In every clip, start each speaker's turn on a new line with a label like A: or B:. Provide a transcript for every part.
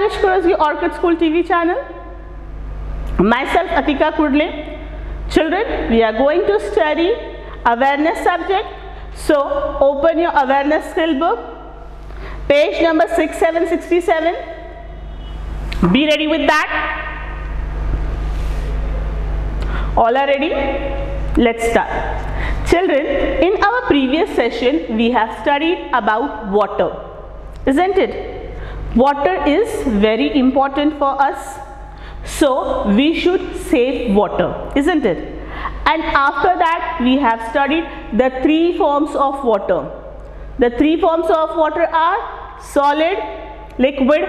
A: Krish Kurasgi Orchid School TV channel. Myself Atika Kudle. Children, we are going to study awareness subject. So open your awareness skill book, page number 6767. Be ready with that. All are ready? Let's start. Children, in our previous session we have studied about water, isn't it? Water is very important for us, so we should save water, isn't it? And after that we have studied the three forms of water. The three forms of water are solid, liquid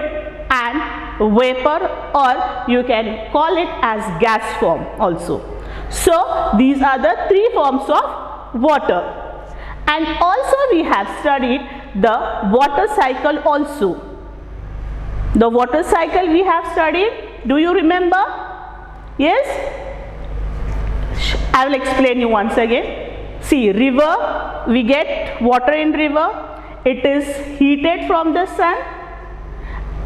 A: and vapor, or you can call it as gas form also. So these are the three forms of water. And also we have studied the water cycle also. The water cycle we have studied. Do you remember? Yes? I will explain you once again. See, river, we get water in river. It is heated from the sun,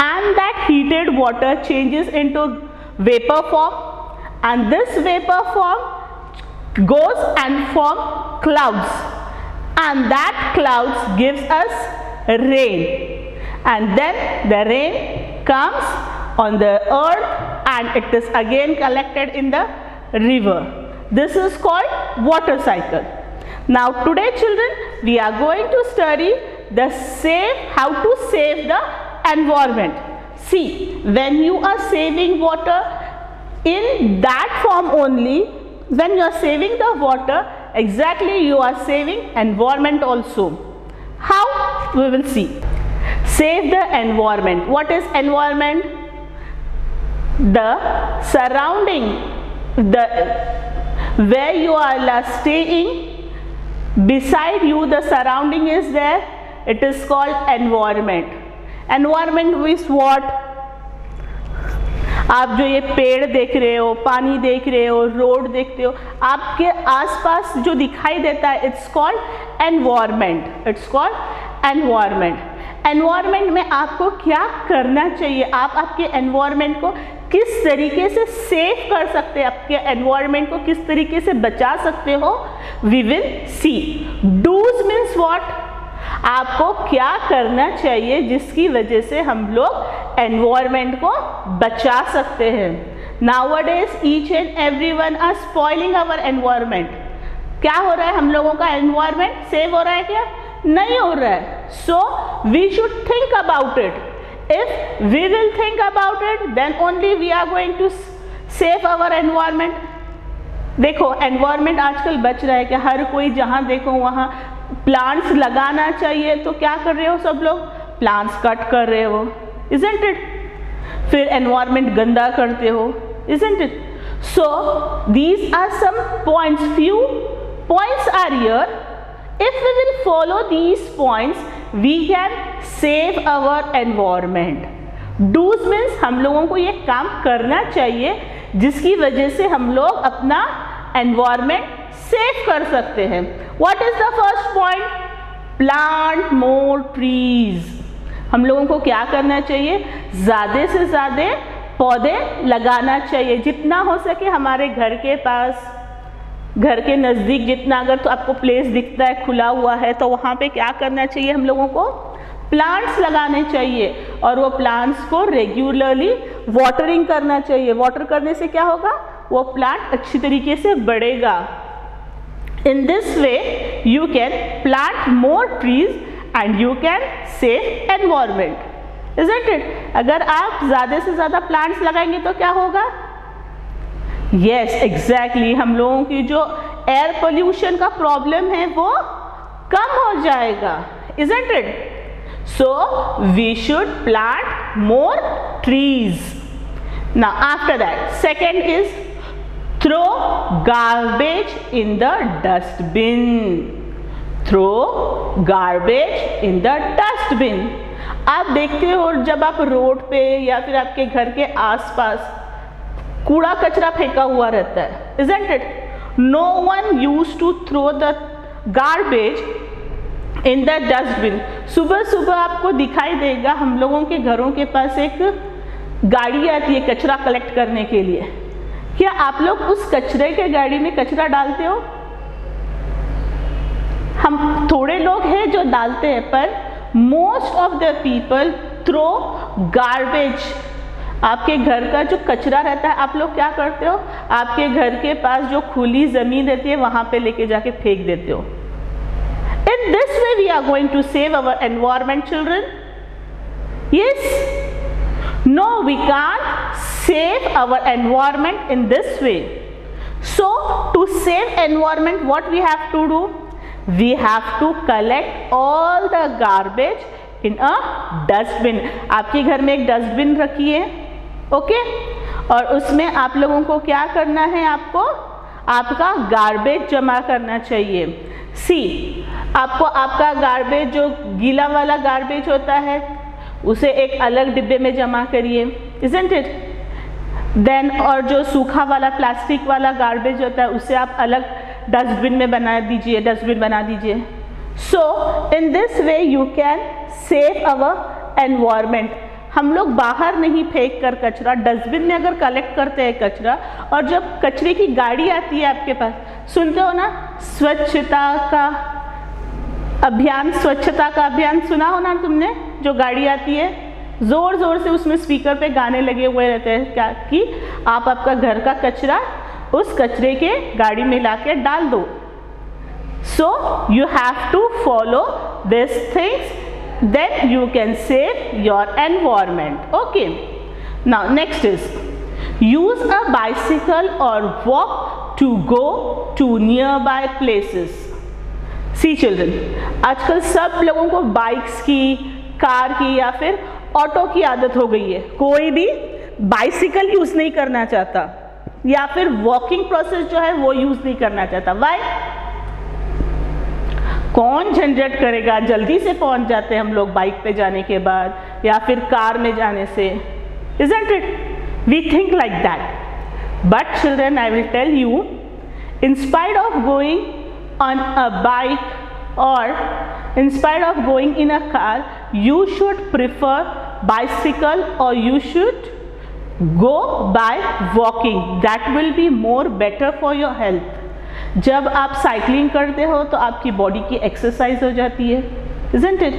A: and that heated water changes into vapor form, and this vapor form goes and forms clouds, and that clouds gives us rain. And then the rain comes on the earth and it is again collected in the river. This is called water cycle. Now today children, we are going to study how to save the environment. See, when you are saving water in that form only, when you are saving the water, exactly you are saving environment also. How? We will see. Save the environment. What is environment? The surrounding, where you are staying, beside you the surrounding is there. It is called environment. Environment is what? आप जो ये पेड़ देख रहे हो, पानी देख रहे हो, रोड देखते हो, आपके आसपास जो दिखाई देता है, it's called environment. It's called environment. Environment में आपको क्या करना चाहिए, आप आपके एनवायरनमेंट को किस तरीके से सेव कर सकते हैं, आपके एनवायरनमेंट को किस तरीके से बचा सकते हो, we will see. Does means what? आपको क्या करना चाहिए जिसकी वजह से हम लोग एनवायरनमेंट को बचा सकते हैं. Nowadays each and everyone are spoiling our environment. क्या हो रहा है, हम लोगों का एनवायरनमेंट सेव हो रहा है क्या? नहीं हो रहा है. So we should think about it. If we will think about it, then only we are going to save our environment. देखो एनवायरनमेंट आजकल बच रहा है कि हर कोई जहाँ देखो वहाँ प्लांट्स लगाना चाहिए, तो क्या कर रहे हो सब लोग? प्लांट्स कट कर रहे हो, इजंट इट? फिर एनवायरनमेंट गंदा करते हो, isn't it? So these are some points, few points are here. If we will follow these points, we can save our environment. Do's means हम लोगों को ये काम करना चाहिए जिसकी वजह से हम लोग अपना environment सेव कर सकते हैं. What is the first point? Plant more trees. हम लोगों को क्या करना चाहिए? ज़्यादा से ज़्यादा पौधे लगाना चाहिए, जितना हो सके हमारे घर के पास, घर के नज़दीक जितना. अगर तो आपको प्लेस दिखता है खुला हुआ है, तो वहाँ पे क्या करना चाहिए हम लोगों को? प्लांट्स लगाने चाहिए, और वो प्लांट्स को रेगुलरली वाटरिंग करना चाहिए. वाटर करने से क्या होगा? वो प्लांट अच्छी तरीके से बढ़ेगा. इन this way you can plant more trees and you can save environment, isn't it? अगर आप ज़्यादा से ज़्यादा प्लांट्स लगाएंगे तो क्या होगा? Yes, exactly. हम लोगों की जो एयर पोल्यूशन का प्रॉब्लम है वो कम हो जाएगा, isn't it? So we should plant more trees. Now after that, second is throw garbage in the dustbin. Throw garbage in the dustbin. आप देखते हो जब आप रोड पे या फिर आपके घर के आसपास कूड़ा कचरा फेंका हुआ रहता है, isn't it? No one used to throw the garbage in the dustbin. सुबह सुबह आपको दिखाई देगा हम लोगों के घरों के पास एक गाड़ी आती है कचरा कलेक्ट करने के लिए, क्या आप लोग उस कचरे के गाड़ी में कचरा डालते हो? हम थोड़े लोग हैं जो डालते हैं, पर most of the people throw garbage. आपके घर का जो कचरा रहता है आप लोग क्या करते हो? आपके घर के पास जो खुली जमीन रहती है वहां पे लेके जाके फेंक देते हो। In this way we are going to save our environment, children. Yes? No, we can't save our environment in this way. So to save environment, what we have to do? We have to collect all the garbage in a dustbin. आपके घर में एक dustbin रखी है, okay? और उसमें आप लोगों को क्या करना है? आपको आपका गार्बेज जमा करना चाहिए। सी, आपको आपका गार्बेज जो गीला वाला गार्बेज होता है उसे एक अलग डिब्बे में जमा करिए, इज़न्ट इट? देन और जो सूखा वाला प्लास्टिक वाला गार्बेज होता है उसे आप अलग डस्टबिन में बना दीजिए, डस्टबिन बना दीजिए। So in this way you can save our environment. हम लोग बाहर नहीं फेंक कर कचरा, डस्टबिन में अगर कलेक्ट करते हैं कचरा, और जब कचरे की गाड़ी आती है आपके पास, सुनते हो ना स्वच्छता का अभियान सुना हो ना तुमने? जो गाड़ी आती है जोर जोर से उसमें स्पीकर पे गाने लगे हुए रहते हैं क्या कि आप आपका घर का कचरा उस कचरे के गाड़ी में लाके डाल दो। So you have to follow this things, then you can save your environment. Okay, now next is use a bicycle or walk to go to nearby places. See children, आजकल सब लोगों को बाइक्स की, कार की या फिर auto की आदत हो गई है। कोई भी बाइसिकल यूज नहीं करना चाहता या फिर वॉकिंग प्रोसेस जो है वो यूज नहीं करना चाहता। वाई? कौन झंझट करेगा? जल्दी से पहुंच जाते हैं हम लोग बाइक पे जाने के बाद या फिर कार में जाने से, isn't it? We think like that. But children, I will tell you, in spite of going on a bike or in spite of going in a car, you should prefer bicycle or you should go by walking. That will be more better for your health. जब आप cycling करते हो तो आपकी body की exercise हो जाती है, isn't it?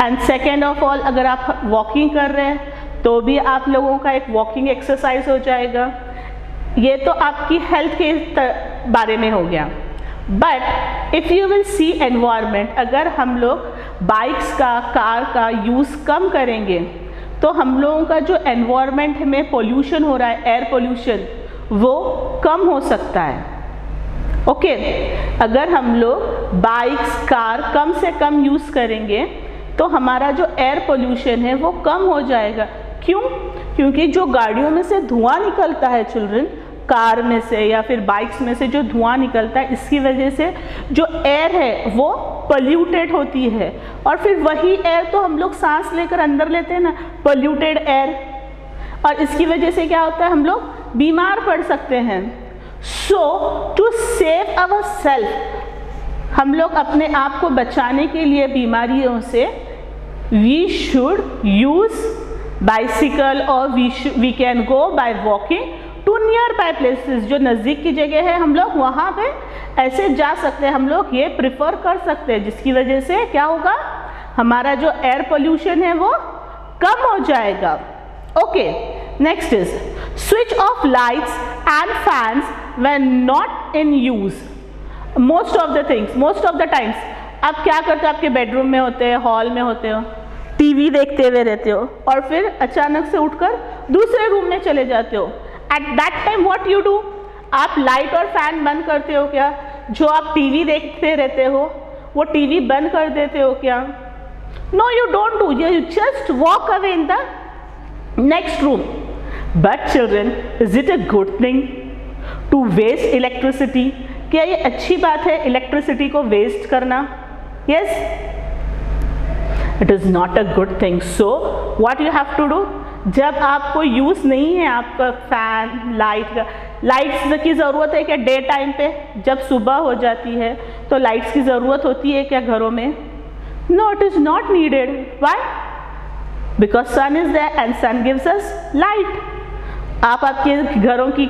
A: And second of all, अगर आप वॉकिंग कर रहे हैं तो भी आप लोगों का एक वॉकिंग एक्सरसाइज हो जाएगा। ये तो आपकी हेल्थ के बारे में हो गया। But if you will see environment, अगर हम लोग बाइक्स का, कार का यूज़ कम करेंगे तो हम लोगों का जो एनवायरनमेंट में पोल्यूशन हो रहा है, एयर पोल्यूशन, वो कम हो सकता है। ओके, अगर हम लोग बाइक्स, कार कम से कम यूज़ करेंगे तो हमारा जो एयर पोल्यूशन है वो कम हो जाएगा। क्यों? क्योंकि जो गाड़ियों में से धुआं निकलता है चिल्ड्रन, कार में से या फिर बाइक्स में से जो धुआं निकलता है, इसकी वजह से जो एयर है वो पोल्यूटेड होती है। और फिर वही एयर तो हम लोग सांस लेकर अंदर लेते हैं ना, पोल्यूटेड एयर, और इसकी वजह से क्या होता है? हम लोग बीमार पड़ सकते हैं। सो टू सेव अवर सेल्फ, हम लोग अपने आप को बचाने के लिए बीमारियों से, वी शुड यूज बाइसिकल और we can go by walking to nearby places. जो नज़दीक की जगह है हम लोग वहाँ पे ऐसे जा सकते हैं, हम लोग ये प्रिफर कर सकते हैं, जिसकी वजह से क्या होगा? हमारा जो एयर पोल्यूशन है वो कम हो जाएगा। Okay, next is switch off lights and fans when not in use. Most of the times आप क्या करते हो? आपके बेडरूम में होते हैं, हॉल में होते हो, टीवी देखते हुए रहते हो और फिर अचानक से उठकर दूसरे रूम में चले जाते हो। At that time what you do? आप लाइट और फैन बंद करते हो क्या? जो आप टीवी देखते रहते हो वो टीवी बंद कर देते हो क्या? No, you don't do, you just walk away in the next room. But children, is it a good thing to waste electricity? क्या ये अच्छी बात है इलेक्ट्रिसिटी को वेस्ट करना? Yes, it is not a good thing. So what you have to do? जब आपको use नहीं है आपका फैन, लाइट्स की ज़रूरत है क्या डे टाइम पे? जब सुबह हो जाती है तो लाइट्स की ज़रूरत होती है क्या घरों में? No, it is not needed. Why? Because sun is there and sun gives us light. आप आपके घरों की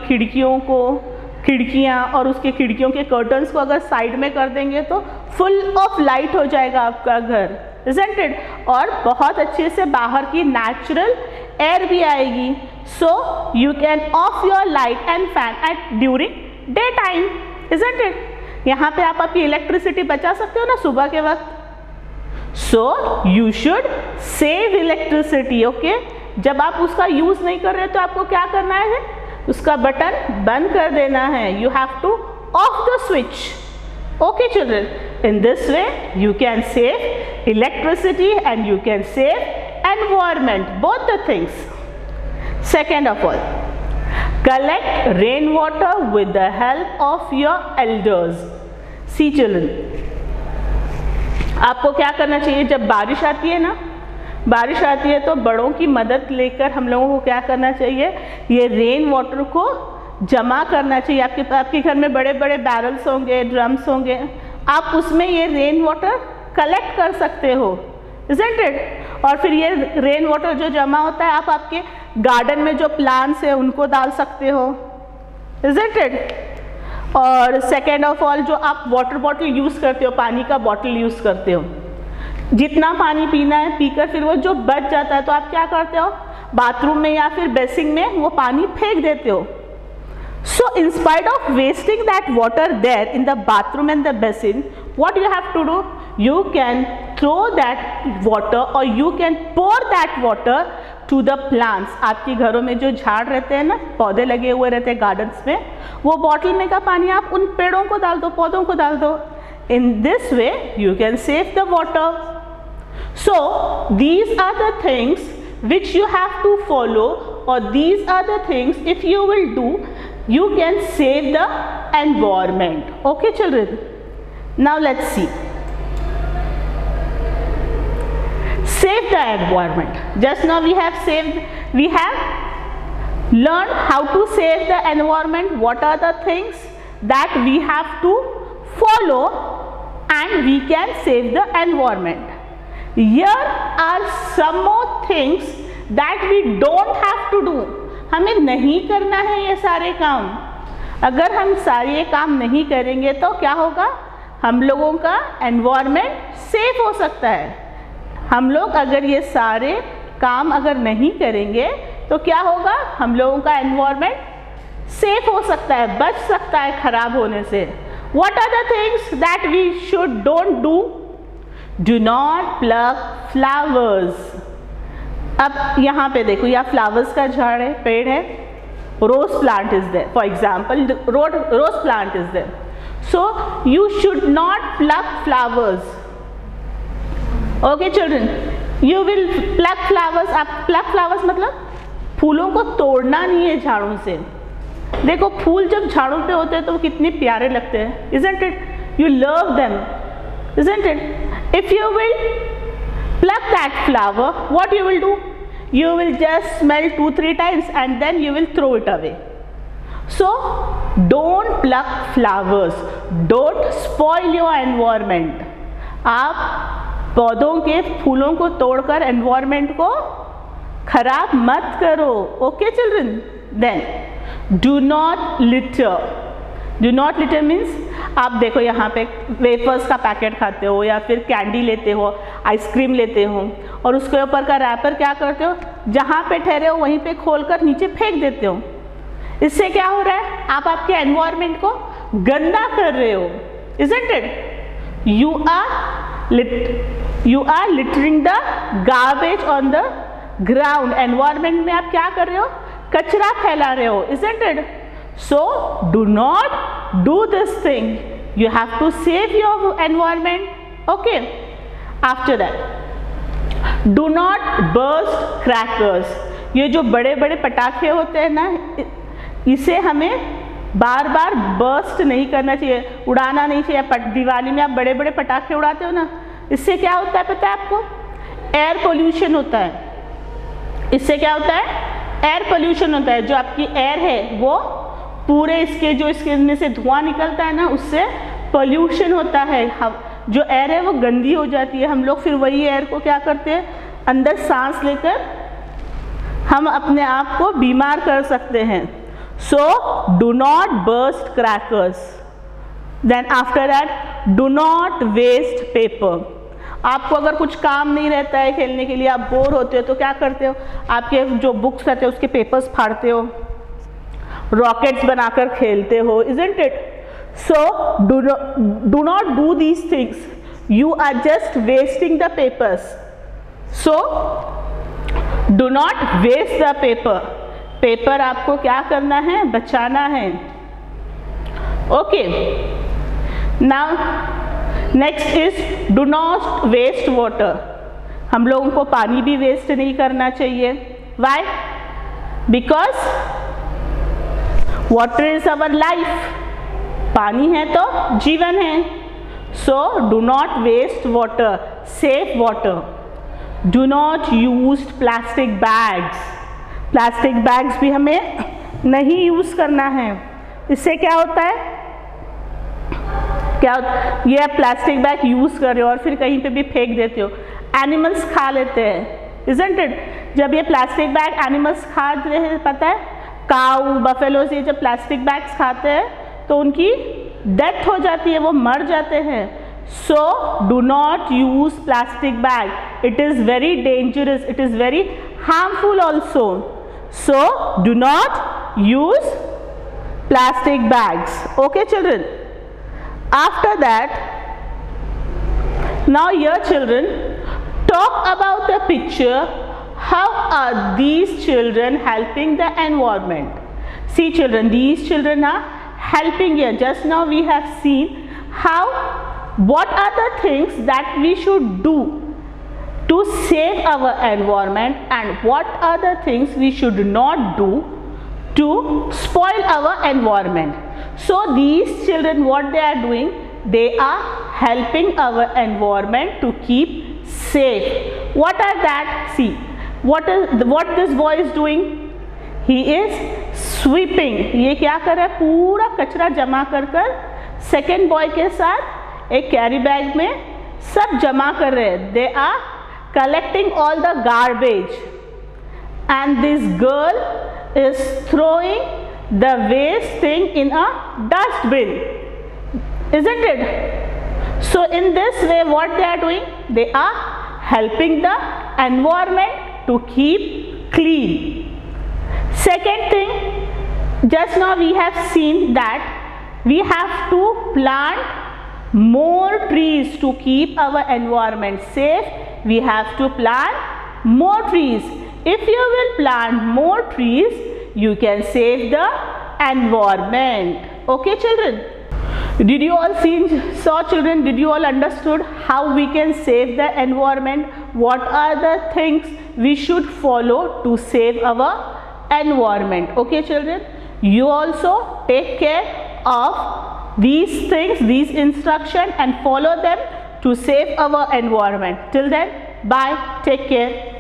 A: खिड़कियाँ और उसके खिड़कियों के कर्टन्स को अगर साइड में कर देंगे तो फुल ऑफ लाइट हो जाएगा आपका घर, isn't it? और बहुत अच्छे से बाहर की नेचुरल एयर भी आएगी। So you can off your light and fan at during day time, isn't it? यहाँ पे आप आपकी इलेक्ट्रिसिटी बचा सकते हो ना सुबह के वक्त। सो you should save electricity, okay. जब आप उसका यूज नहीं कर रहे तो आपको क्या करना है, उसका बटन बंद कर देना है। You have two of the switch, okay children. In this way you can save electricity and you can save environment, both the things. Second of all, collect rainwater with the help of your elders. See children, आपको क्या करना चाहिए जब बारिश आती है ना, बारिश आती है तो बड़ों की मदद लेकर हम लोगों को क्या करना चाहिए, ये रेन वाटर को जमा करना चाहिए। आपके घर में बड़े बड़े बैरल्स होंगे, ड्रम्स होंगे, आप उसमें ये रेन वाटर कलेक्ट कर सकते हो, isn't it? और फिर ये रेन वाटर जो जमा होता है आप आपके गार्डन में जो प्लांट्स है उनको डाल सकते हो, isn't it? और सेकेंड ऑफ ऑल, जो आप वाटर बॉटल यूज़ करते हो, पानी का बॉटल यूज़ करते हो, जितना पानी पीना है पीकर फिर वो जो बच जाता है तो आप क्या करते हो, बाथरूम में या फिर बेसिन में वो पानी फेंक देते हो। So in spite of wasting that water there in the bathroom and the basin, what you have to do, you can throw that water or you can pour that water to the plants. आपके घरों में जो झाड़ रहते हैं ना, पौधे लगे हुए रहते हैं गार्डन्स में, वो बॉटल में का पानी आप उन पेड़ों को डाल दो, पौधों को डाल दो। In this way you can save the water. So these are the things which you have to follow, or these are the things if you will do, you can save the environment. Okay children, now let's see. Save the environment. Just now we have learned how to save the environment. What are the things that we have to follow and we can save the environment. Here are some more things that we don't have to do. हमें नहीं करना है ये सारे काम। अगर हम सारे ये काम नहीं करेंगे तो क्या होगा, हम लोगों का एनवायरनमेंट सेफ हो सकता है। हम लोग अगर ये सारे काम अगर नहीं करेंगे तो क्या होगा, हम लोगों का एनवायरनमेंट सेफ हो सकता है, बच सकता है खराब होने से। What are the things that we don't do? Do not pluck flowers. अब यहाँ पे देखो, यह फ्लावर्स का झाड़ है, पेड़ है, rose plant is there, for example rose plant is there, so you should not pluck flowers. Okay children, you will pluck flowers. आप प्लक फ्लावर्स मतलब फूलों को तोड़ना नहीं है झाड़ों से। देखो फूल जब झाड़ों पे होते हैं तो वो कितने प्यारे लगते हैं, isn't it? You love them, isn't it? If you will pluck that flower, what you will do? You will just smell 2-3 times and then you will throw it away. So don't pluck flowers, don't spoil your environment. आप पौधों के फूलों को तोड़कर environment को खराब मत करो। Okay children, then do not litter. Do not litter means आप देखो यहाँ पे वेफर्स का पैकेट खाते हो या फिर कैंडी लेते हो, आइसक्रीम लेते हो और उसके ऊपर का रैपर क्या करते हो, जहाँ पे ठहरे हो वहीं पे खोलकर नीचे फेंक देते हो। इससे क्या हो रहा है, आप आपके एनवायरनमेंट को गंदा कर रहे हो, isn't it? You are littering the garbage on the ground. Environment में आप क्या कर रहे हो, कचरा फैला रहे हो, isn't it? So do not do this thing. You have to save your environment. Okay. After that, do not burst crackers. ये जो बड़े बड़े पटाखे होते हैं ना, इसे हमें बार बार बर्स्ट नहीं करना चाहिए, उड़ाना नहीं चाहिए। दिवाली में आप बड़े बड़े पटाखे उड़ाते हो ना, इससे क्या होता है पता है आपको, एयर पोल्यूशन होता है। इससे क्या होता है, एयर पोल्यूशन होता है। जो आपकी एयर है वो पूरे इसके में से धुआं निकलता है ना, उससे पोल्यूशन होता है। जो एयर है वो गंदी हो जाती है। हम लोग फिर वही एयर को क्या करते हैं, अंदर सांस लेकर हम अपने आप को बीमार कर सकते हैं। So do not burst crackers. Then after that do not waste paper. आपको अगर कुछ काम नहीं रहता है खेलने के लिए, आप बोर होते हो तो क्या करते हो, आपके जो बुक्स रहते हैं उसके पेपर्स फाड़ते हो, रॉकेट्स बनाकर खेलते हो, isn't it? So do not do these things, you are just wasting the papers. So do not waste the paper. Paper आपको क्या करना है, बचाना है। Okay, now next is do not waste water. हम लोगों को पानी भी वेस्ट नहीं करना चाहिए। Why? Because water is our life. पानी है तो जीवन है। So do not waste water, save water. Do not use plastic bags. Plastic bags भी हमें नहीं यूज करना है। इससे क्या होता है, ये आप प्लास्टिक बैग यूज कर रहे हो और फिर कहीं पे भी फेंक देते हो, एनिमल्स खा लेते हैं, इजंट इट? जब ये प्लास्टिक बैग एनिमल्स खा रहे हैं, पता है, काऊ, बफेलोज, ये जब प्लास्टिक बैग्स खाते हैं तो उनकी डेथ हो जाती है, वो मर जाते हैं। So do not use plastic bag, it is very dangerous, it is very harmful also. So do not use plastic bags. Okay children? After that, now here children, talk about the picture. How are these children helping the environment? See children, these children are helping here. Just now we have seen what are the things that we should do to save our environment and what are the things we should not do to spoil our environment. So these children, what they are doing, they are helping our environment to keep safe. What are that? See, what this boy is doing? He is sweeping. ये क्या कर रहा है, पूरा कचरा जमा कर second boy के साथ एक कैरी बैग में सब जमा कर रहे हैं। They are collecting all the garbage and this girl is throwing the waste thing in a dustbin, isn't it? So in this way what they are doing, they are helping the environment to keep clean. Second thing, just now we have seen that we have to plant more trees to keep our environment safe. We have to plant more trees. If you will plant more trees, you can save the environment. Okay children? Did you all saw children, did you all understood how we can save the environment? What are the things we should follow to save our environment? Okay children? You also take care of these things, these instructions and follow them to save our environment. Till then, bye, take care.